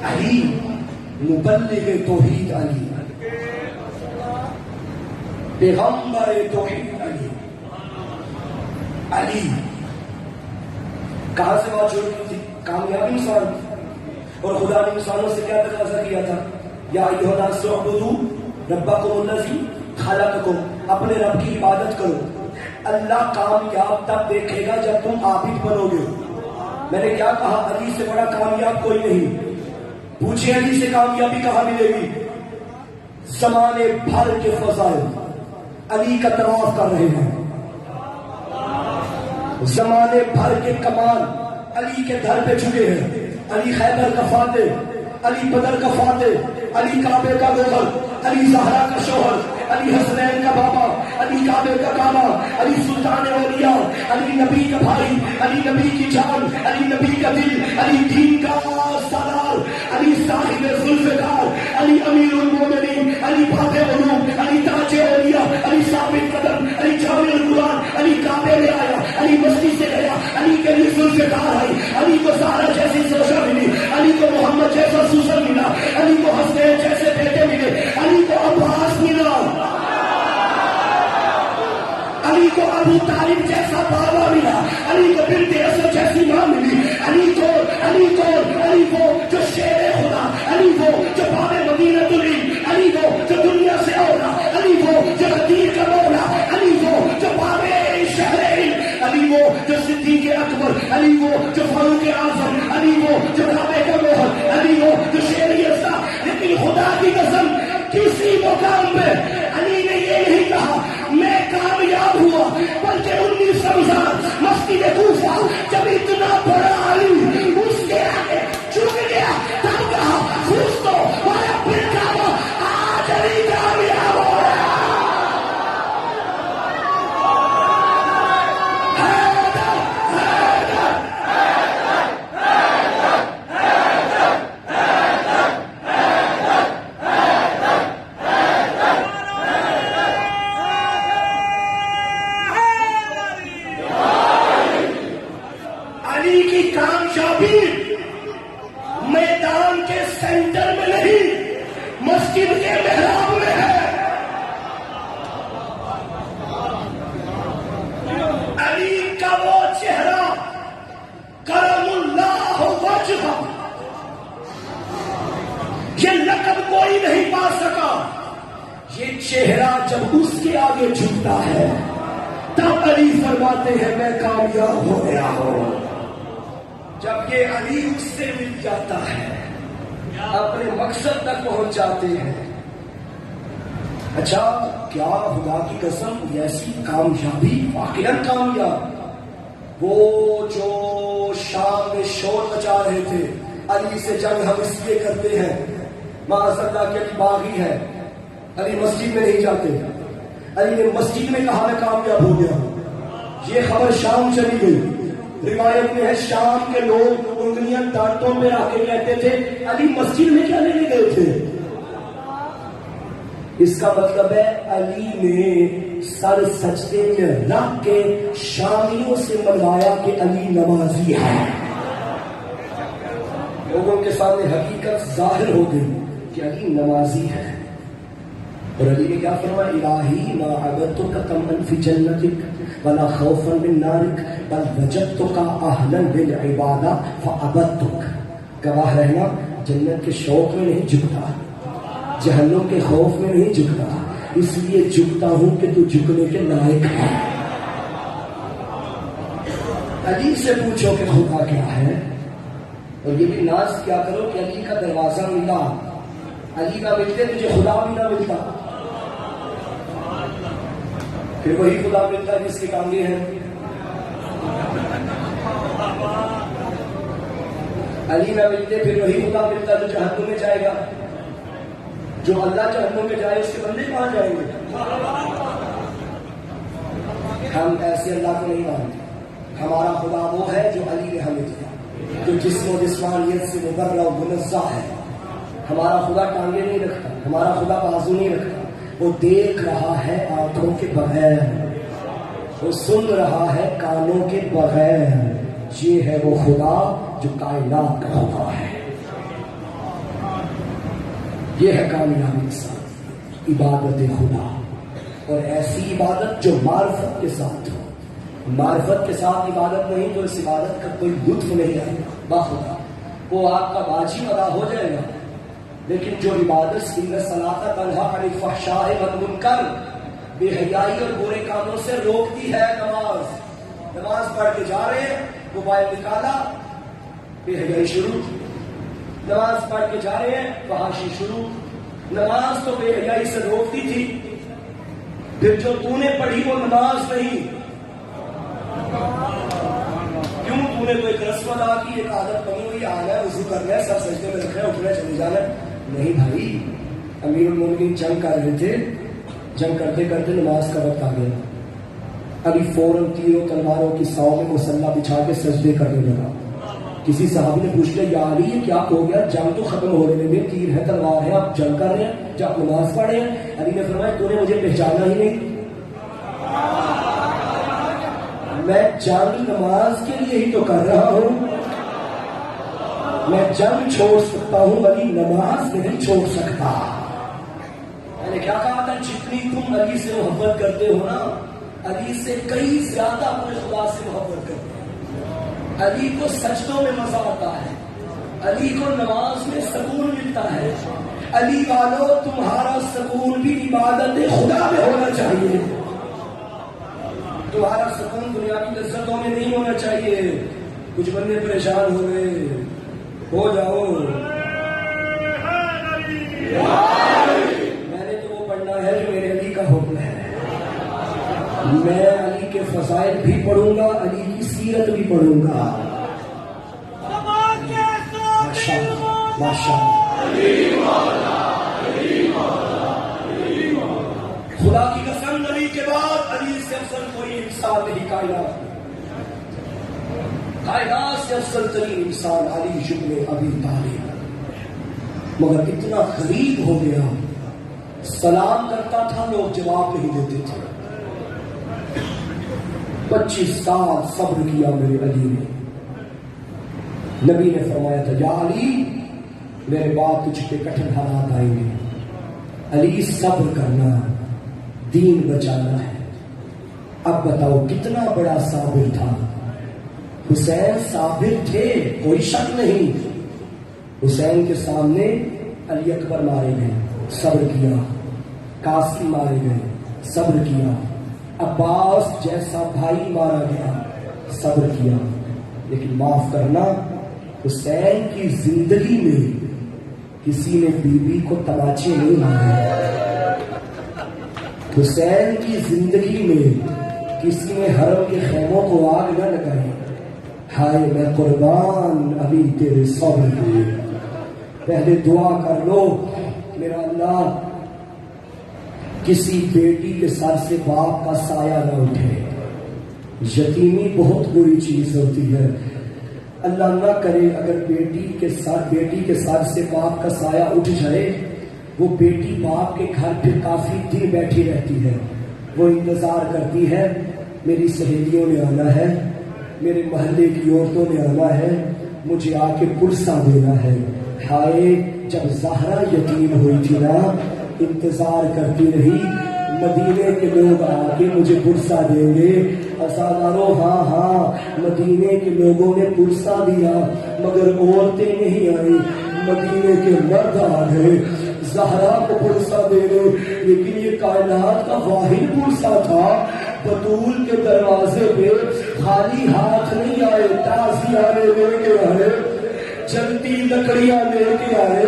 S1: علی مبلغ توحید، علی پیغمبر توحید، علی علی کہاں سے بات شروع کی تھی؟ کامیاب انسان، اور خدا نے انسانوں سے کیا تقاضا کیا تھا؟ یا ایھا الناس اعبدوا ربکم الذی خلقکم، اپنے رب کی عبادت کرو۔ اللہ کامیاب تب دیکھے گا جب تم عابد بنو گے۔ میں نے کیا کہا؟ علی سے بڑا کامیاب کوئی نہیں۔ پوچھے علی سے کامیابی کہاں ملے گی؟ زمانے بھر کے فضائل علی کا طواف کر رہے ہیں، زمانے بھر کے کمال علی کے در پہ چکے ہیں۔ علی خیبر کا فاتح، علی بدر کا فاتح، علی کعبے کا گوہر، علی زہرا کا شوہر، علی حسنین کا بابا، علی کعبے کا کعبہ، علی سلطان اولیاء، علی نبی کا بھائی، علی نبی کی جان، علی نبی کا دل، علی دین کا سالار، علی صاحب ذوالفقار، علی امیر المومنین، علی باب علوم، علی تاج اولیاء، علی ثابت قدم، علی جامع القرآن، علی کعبے میں آیا، علی مسجد سے گیا، علی کے لیے ذوالفقار آئی، علی کو زہرا جیسی سوشا ملی، علی کو محمد جیسا سوسن ملا، علی کو حسنین جیسے بیٹے ملے، علی کو عباس ملا، علی کو ابو طالب جیسا بابا ملا، علی کو بنت اسد جیسی ماں ملی، علی کو جو شیر خدا، علی کو جو باب مدینہ العلم، علی کو جو دنیا سے اولا، علی کو جو قدیر کا مولا، علی کو جو باب شہر علم، علی وہ جو صدیق اکبر، علی وہ جو فاروق اعظم، علی وہ جو کعبے کا موہر، علی وہ جو شیر یزدہ۔ لیکن خدا کی قسم کسی مقام پہ علی نے یہ نہیں کہا میں کامیاب ہوا، بلکہ 19 رمضان مسجد کوفہ جب اتنا بڑا علی اس کے آگے جھک گیا تب کہا خوش تو ہمارا پھر کہا آج علی کامیاب ہو رہا۔ مسجد کے محراب میں ہے. علی کا وہ چہرہ کرم اللہ وجہ، یہ لقب کوئی نہیں پا سکا. یہ چہرہ جب اس کے آگے جھکتا ہے تب علی فرماتے ہیں میں کامیاب ہو گیا ہوں. جب یہ علی اس سے مل جاتا ہے اپنے مقصد تک پہنچ جاتے ہیں. اچھا کیا خدا کی قسم ایسی کامیابی واقعاً کامیاب؟ وہ جو شام میں شور مچا رہے تھے علی سے جنگ ہم اس لیے کرتے ہیں، معاذ اللہ کہ علی باغی ہے، علی مسجد میں نہیں جاتے. علی نے مسجد میں کہا میں کامیاب ہو گیا. یہ خبر شام چلی گئی. روایت میں ہے شام کے لوگ انگلیاں دانتوں پہ رکھ کے کہتے تھے علی مسجد میں کیا لینے گئے تھے. اس کا مطلب ہے علی نے سر سجدے میں رکھ کے شامیوں سے منوایا کہ علی نمازی ہے. لوگوں کے سامنے حقیقت ظاہر ہو گئی کہ علی نمازی ہے. اور علی نے کیا فرمایا الہی ما عبدتک طمعا فی جنتک ولا خوفا من نارک بل وجدتک اہلا للعبادہ فعبدتک. گواہ رہنا جنت کے شوق میں نہیں جھکتا، جہنم کے خوف میں نہیں جھکتا، اس لیے جھکتا ہوں کہ تو جھکنے کے لائق ہے. علی سے پوچھو کہ خدا کیا ہے، اور یہ بھی ناز کیا کرو کہ علی کا دروازہ ملا. علی کا ملتے تجھے خدا بھی نہ ملتا، پھر وہی خدا ملتا جس کے ٹانگے ہیں. علی نہ ملتے پھر وہی خدا ملتا جو جہنم میں جائے گا. جو اللہ جہنم میں جائے اس کے بندے کہاں جائیں گے؟ ہم ایسے اللہ کو نہیں مانتے. ہمارا خدا وہ ہے جو علی نے ہمیں دیا، جو جسم و جسمانیت سے مبرہ و منزہ ہے. ہمارا خدا ٹانگے نہیں رکھتا، ہمارا خدا بازو نہیں رکھتا. وہ دیکھ رہا ہے آنکھوں کے بغیر، وہ سن رہا ہے کانوں کے بغیر. یہ ہے وہ خدا جو کائنات کا خدا ہے. یہ ہے کامیابی انسان، عبادت خدا، اور ایسی عبادت جو معرفت کے ساتھ ہو. معرفت کے ساتھ عبادت نہیں تو اس عبادت کا کوئی لطف نہیں آئے گا. باخدا وہ آپ کا واجب ادا ہو جائے گا، لیکن جو عبادت ان صلاۃ تنہا عن الفحشاء والمنکر، بے حیائی اور برے کاموں سے روکتی ہے. نماز پڑھ کے جا رہے ہیں، موبائل نکالا، بے حیائی شروع. نماز پڑھ کے جا رہے ہیں، فحاشی شروع. نماز تو بے حیائی سے روکتی تھی، پھر جو تو نے پڑھی وہ نماز نہیں. کیوں؟ تو نے تو ایک رسم ادا کی، ایک عادت بنی ہوئی، آنا ہے وضو کرنا ہے، سب سجدے میں رکھنا ہے، اٹھنا ہے، چلے جانا ہے. نہیں بھائی، امیر المومنین جنگ کر رہے تھے، جنگ کرتے کرتے نماز کا وقت آ گیا. ابھی فوراً تیروں تلواروں کی ساؤ میں مصلی بچھا کے سجدے کرنے لگا. کسی صحابی نے پوچھ لیا یا علی یہ کیا ہو گیا؟ جنگ تو ختم ہو رہے ہیں، تیر ہے تلوار ہے، آپ جنگ کر رہے ہیں جب نماز پڑھ رہے ہیں. علی نے فرمایا تو نے مجھے پہچانا ہی نہیں. میں جنگ نماز کے لیے ہی تو کر رہا ہوں. میں جنگ چھوڑ سکتا ہوں، علی نماز نہیں چھوڑ سکتا. میں نے کیا کہا تھا؟ جتنی تم علی سے محبت کرتے ہو نا، علی سے کئی زیادہ اپنے خدا سے محبت کرتے ہو. علی کو سجدوں میں مزہ آتا ہے، علی کو نماز میں سکون ملتا ہے. علی والو تمہارا سکون بھی عبادت خدا میں ہونا چاہیے. تمہارا سکون دنیا کی لذتوں میں نہیں ہونا چاہیے. کچھ بندے پریشان ہو گئے، ہو جاؤ. میں نے تو وہ پڑھنا ہے جو میرے علی کا حکم ہے. میں علی کے فضائل بھی پڑھوں گا، علی کی سیرت بھی پڑھوں گا. خدا کی قسم نبی کے بعد علی سے افضل کوئی انسان نہیں کائنات میں. کائنات سے افضل ترین انسان علی ابن ابی طالب. مگر اتنا غریب ہو گیا، سلام کرتا تھا لوگ جواب نہیں دیتے تھے. 25 سال صبر کیا میرے علی نے. نبی نے فرمایا تھا یا علی میرے بعد تجھ پہ کٹھن حالات آئیں گے، علی صبر کرنا، دین بچانا ہے۔ اب بتاؤ کتنا بڑا صابر تھا حسین، صابر تھے کوئی شک نہیں۔ حسین کے سامنے علی اکبر مارے گئے، صبر کیا، قاسم مارے گئے، صبر کیا، عباس جیسا بھائی مارا گیا، صبر کیا۔ لیکن معاف کرنا، حسین کی زندگی میں کسی نے بی بی کو تماچے نہیں مارے، حسین کی زندگی میں کسی نے حرم کے خیموں کو آگ نہ لگائی۔ ہائے میں قربان علی تیرے صبر کے۔ پہلے دعا کر لو میرا اللہ کسی بیٹی کے سر سے باپ کا سایہ نہ اٹھے۔ یتیمی بہت بری چیز ہوتی ہے، اللہ نہ کرے اگر بیٹی کے سر سے باپ کا سایہ اٹھ جائے، وہ بیٹی باپ کے گھر پہ کافی دن بیٹھی رہتی ہے، وہ انتظار کرتی ہے میری سہیلیوں نے آنا ہے، میرے محلے کی عورتوں نے آنا ہے، مجھے آ کے پرسہ دینا ہے۔ ہائے جب زہرا یتیم ہوئی تھی نا، انتظار کرتی رہی مدینے کے لوگ آ کے مجھے پرسہ دیں گے۔ ازادارو ہاں مدینے کے لوگوں نے پرسہ دیا مگر عورتیں نہیں آئی، مدینے کے مرد آ گئے زہرا کو پرسہ دینے۔ لیکن یہ کائنات کا واحد پرسہ تھا، بطول کے دروازے پہ خالی ہاتھ نہیں آئے، تازیانے لے کے آئے، جلتی لکڑیاں لے کے آئے۔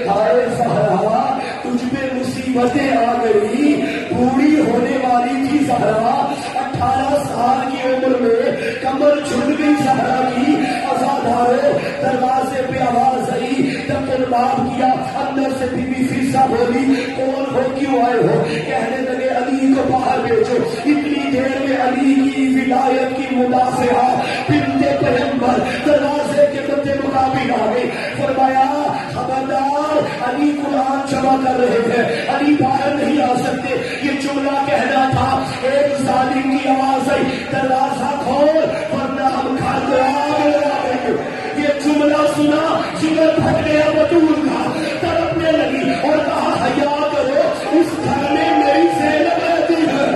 S1: ہائے زہرا تجھ پہ مصیبتیں آ گئی، بوڑھی ہونے والی تھی زہرا، 18 سال کی عمر میں کمر چھن گئی زہرا کی۔ ازادارو دروازے پہ آواز آئی، ڈکن باب کیا، اندر سے بی بی فیصہ بولی کون ہو کیوں آئے ہو؟ کہنے لگے علی کو باہر بھیجو۔ اتنی دیر میں علی کی ولایت کی مدافعہ بنت پیغمبر دروازے کے مدے مقابل آ گئی۔ فرمایا خبردار، علی قرآن جمع کر رہے تھے، علی باہر نہیں آ سکتے۔ یہ جملہ کہنا تھا، ایک ظالم کی آواز آئی دروازہ کھول ورنہ ہم گھر کو آگ لگا دیں گے۔ یہ جملہ سنا جگر پھٹ گیا بطول کا، تڑپنے لگی اور کہا حیا کرو، اس گھر میں میری زینب رہتی ہے،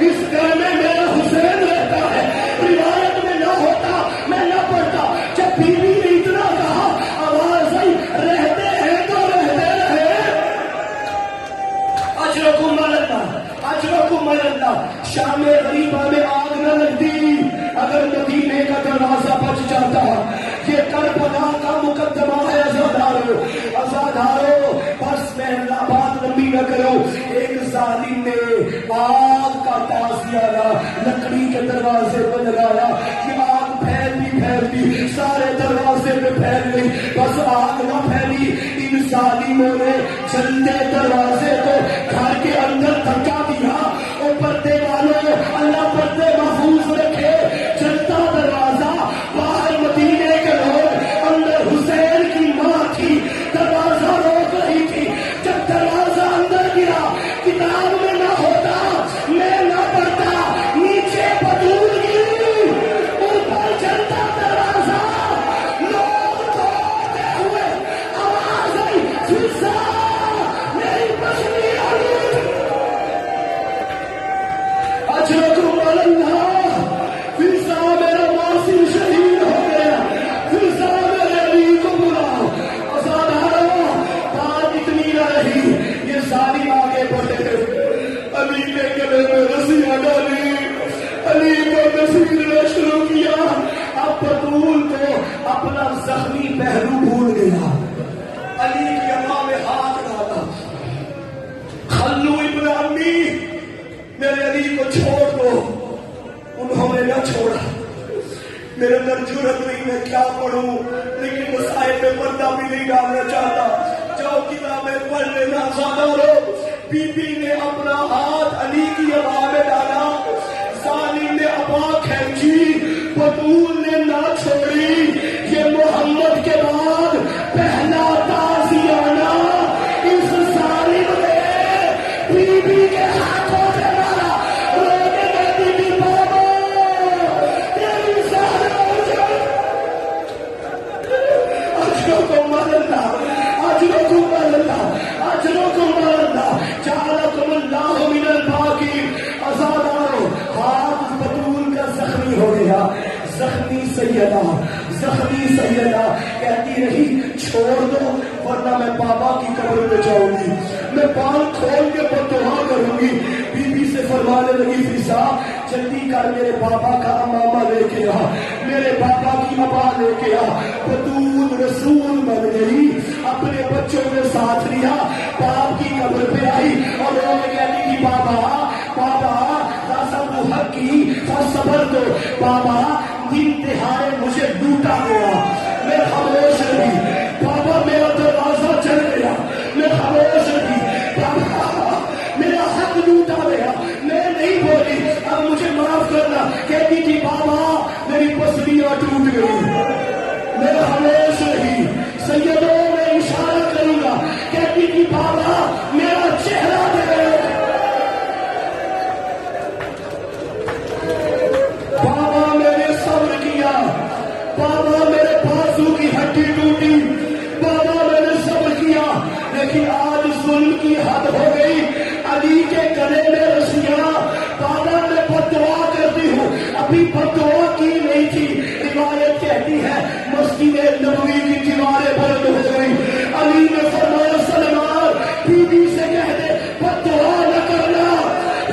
S1: اس گھر میں میرا حسین رہتا ہے، روایت میں نہ ہوتا میں نہ پڑھتا۔ جب بیوی نے اتنا کہا آواز آئی رہتے ہیں تو رہتے رہے، اجرکم اللہ، اجرکم اللہ۔ شام غریبہ میں آگ نہ لگتی اگر مدینے کا دروازہ بچ جاتا۔ یہ کربلا کا مقدمہ ہے ازادارو، ازادارو بس میں بات لمبی نہ کروں۔ ایک ظالم نے آگ کا تازیہ لکڑی کے دروازے پہ لگایا، یہ آگ پھیلتی سارے دروازے پہ پھیل گئی، بس آگ نہ پھیلی، ان ظالموں نے جلتے دروازے کو گھر کے اندر دھکا دیا۔ اور پردے والوں اللہ پردے محفوظ رکھے، جلتا دروازہ باہر مدینے کے لوگ، اندر حسین کی ماں تھی دروازہ روک رہی تھی۔ جب دروازہ اندر گرا کتاب میں نہ ہوتا میں نہ پڑھتا، نیچے بدول گری، اوپر جلتا دروازہ، لوگ توڑتے ہوئے آواز آئی فضا میری پسلی آئی۔ اجرکم اللہ، فضا میرا معصوم شہید ہو گیا، فضا میرے علی کو بلاؤ۔ ازادارو بات اتنی نہ رہی، یہ ظالم آگے بڑھے، علی کے گلے میں رسیاں ڈالی، علی کو گھسیٹنا شروع کیا۔ اب بطول کو اپنا زخمی پہلو بھول گیا، علی کی اماں میں ہاتھ ڈالا، خلو ابن امی میرے علی کو چھوڑ دو۔ انہوں نے نہ چھوڑا، میرے اندر جرت نہیں میں کیا پڑھوں، لیکن مسائل میں پردہ بھی نہیں ڈالنا چاہتا، جاؤ کتابیں پڑھ لینا۔ ازادارو بی بی نے اپنا ہاتھ علی کی ابا میں ڈالا، ظالم نے ابا کھینچی، بطول نے نہ چھوڑی۔ یہ محمد کے بعد پہلا تازیانہ اس ظالم نے بی بی کے ہاتھوں سے مارا، رونے لگی بی بابا تیری زہرا اجرکم اللہ، اجرکم اللہ، اجرکم اللہ۔ سیدہ زخمی سیدہ کہتی رہی چھوڑ دو ورنہ میں بابا کی قبر میں جاؤں گی، میں بال کھول کے بددعا کروں گی۔ بی بی سے فرمانے لگی فضا جلدی کر میرے بابا کا امامہ لے کے آ، میرے بابا کی ابا لے کے آ۔ بطول رسول بن گئی، اپنے بچوں کے ساتھ لیا، باپ کی قبر پہ آئی اور وہ کہتی تھی بابا بابا راسم حق کی صبر دو، بابا دن تہارے مجھے لوٹا گیا، میں خاموش رہی، بابا میرا دروازہ چل گیا، میں خاموش رہی، بابا میرا حق لوٹا گیا، میں نہیں بولی، اب مجھے معاف کرنا۔ کہتی تھی بابا میری پسلیاں ٹوٹ گئی، میں خاموش رہی۔ سیدوں میں اشارہ کروں گا، کہتی تھی بابا میرا چہرہ دے، بابا میں نے صبر کیا، بابا میرے بازو کی ہڈی ٹوٹی، بابا میں نے صبر کیا، لیکن آج ظلم کی حد ہو گئی، علی کے گلے میں رسیاں، بابا میں بددعا کرتی ہوں، ابھی بددعا کی نہیں تھی۔ روایت کہتی ہے مسجد نبوی کی دیواریں بلند ہو گئی، علی نے فرمایا سلمان بی بی سے کہہ دے بددعا نہ کرنا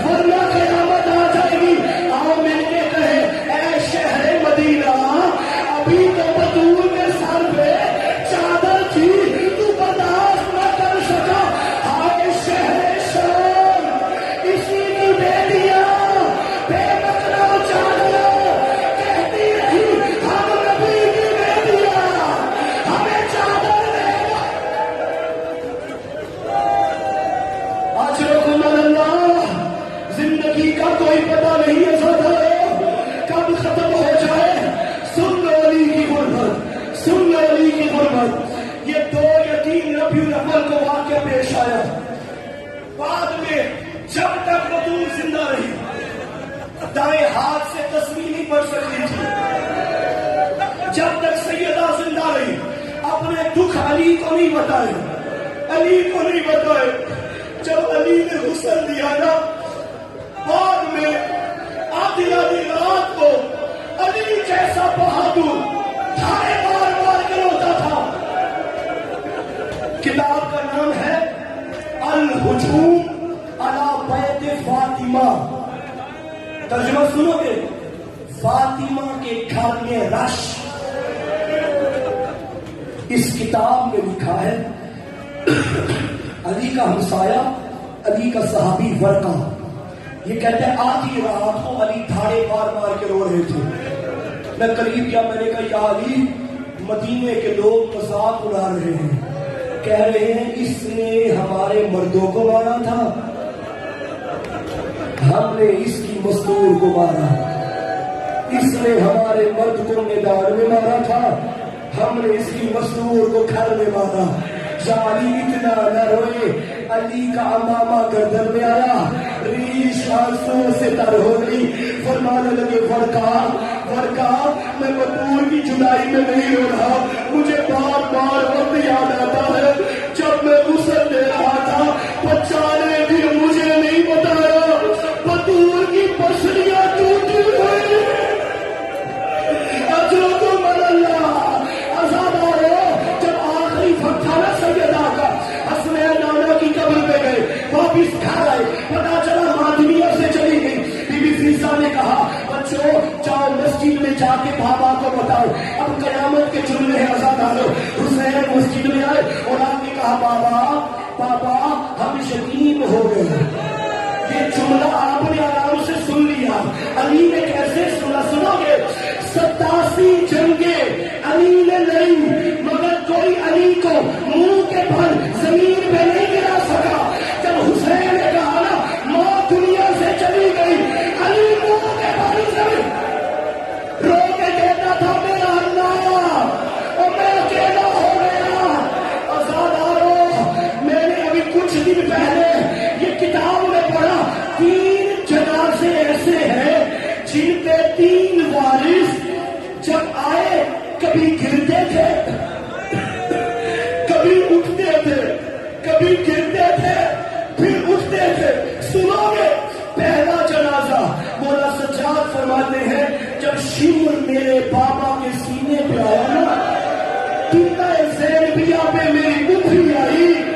S1: ورنہ قیامت آ جائے گی۔ آؤ مل کے کہے اے شہر مدینہ ابھی تو بطول کے سر پہ چادر تھی تو برداشت نہ کر سکا، ہائے شہر شام اسی کی بیٹیاں بے مقرا چادر کہتی رہی ہم نبی کی بیٹیاں ہمیں چادر دے گا۔ اجرکم اللہ، زندگی کا کوئی پتہ نہیں ہے کب ختم ہو جائے۔ سن لو علی کی غربت، سن لو علی کی غربت۔ یہ 2 یا 3 ربیع الاول کو واقعہ پیش آیا، بعد میں جب تک بطول زندہ رہی دائیں ہاتھ سے تسبیح نہیں پڑھ سکتی تھی، جب تک سیدہ زندہ رہی اپنے دکھ علی کو نہیں بتائے، علی کو نہیں بتائے۔ جب علی نے غسل دیا نا بعد میں آدھی رات کو علی جیسا بہادر تھارے مار مار کے روتا تھا۔ کتاب کا نام ہے الہجوم علی بیت فاطمہ، ترجمہ سنو گے فاطمہ کے گھر میں رش۔ اس کتاب میں لکھا ہے علی کا ہمسایہ علی کا صحابی ورقہ یہ کہتے ہیں آدھی رات کو علی دھاڑے مار مار کے رو رہے تھے، میں قریب کیا، میں نے کہا یا علی مدینے کے لوگ مذاق اڑا رہے ہیں، کہہ رہے ہیں اس نے ہمارے مردوں کو مارا تھا، ہم نے اس کی مزدور کو مارا، اس نے ہمارے مرد کو میدان میں مارا تھا، ہم نے اس کی مزدور کو گھر میں مارا۔ یا علی اتنا نہ روئے، علی کا امامہ گردن میں آیا، ریش آنسو سے تر ہو گئی، فرمانے لگے ورقہ میں بطول کی جدائی میں نہیں رو رہا، مجھے بار بار وقت یاد آتا ہے جب میں غسل دے رہا تھا، بچہ نے بھی مجھے نہیں بتایا بطول کی پسلیاں ٹوٹی ہوئی۔ اجرکم اللہ، جب آخری وقت تھا نا سیدہ کا، حسنین نانا کی قبر پہ گئے، واپس گھر آئے، پتا چلا مادنیہ سے چلی گئی۔ بی بی فیضا نے کہا بچوں جاؤ مسجد میں جا کے بابا کو بتاؤ اب قیامت کے جملے آزاد آلو۔ حسین مسجد میں آئے اور آپ نے کہا بابا ہم یتیم ہو گئے۔ یہ جملہ آپ نے آرام سے سن لیا، علی نے کیسے سنا، سنو گے 87 جنگیں علی نے لڑی مگر کوئی علی کو منہ کے بھر زمین پہ نہیں گرا سکا۔ جب حسین نے کہا نا موت دنیا سے چلی گئی، علی منہ کے بھر زمین رو کے کہتا تھا میرا اللہ اور میں اکیلا ہو گیا۔ آزادارو، میں نے ابھی کچھ دن پہلے یہ کتاب میں پڑھا 3 جنازے ایسے ہیں جن پہ 3 وارث جب آئے کبھی گرتے تھے کبھی اٹھتے تھے، کبھی گرتے تھے پھر اٹھتے تھے۔ سنو گے پہلا جنازہ مولا سجاد فرماتے ہیں جب شمر میرے بابا کے زینبیہ پہ میری مٹھی آئی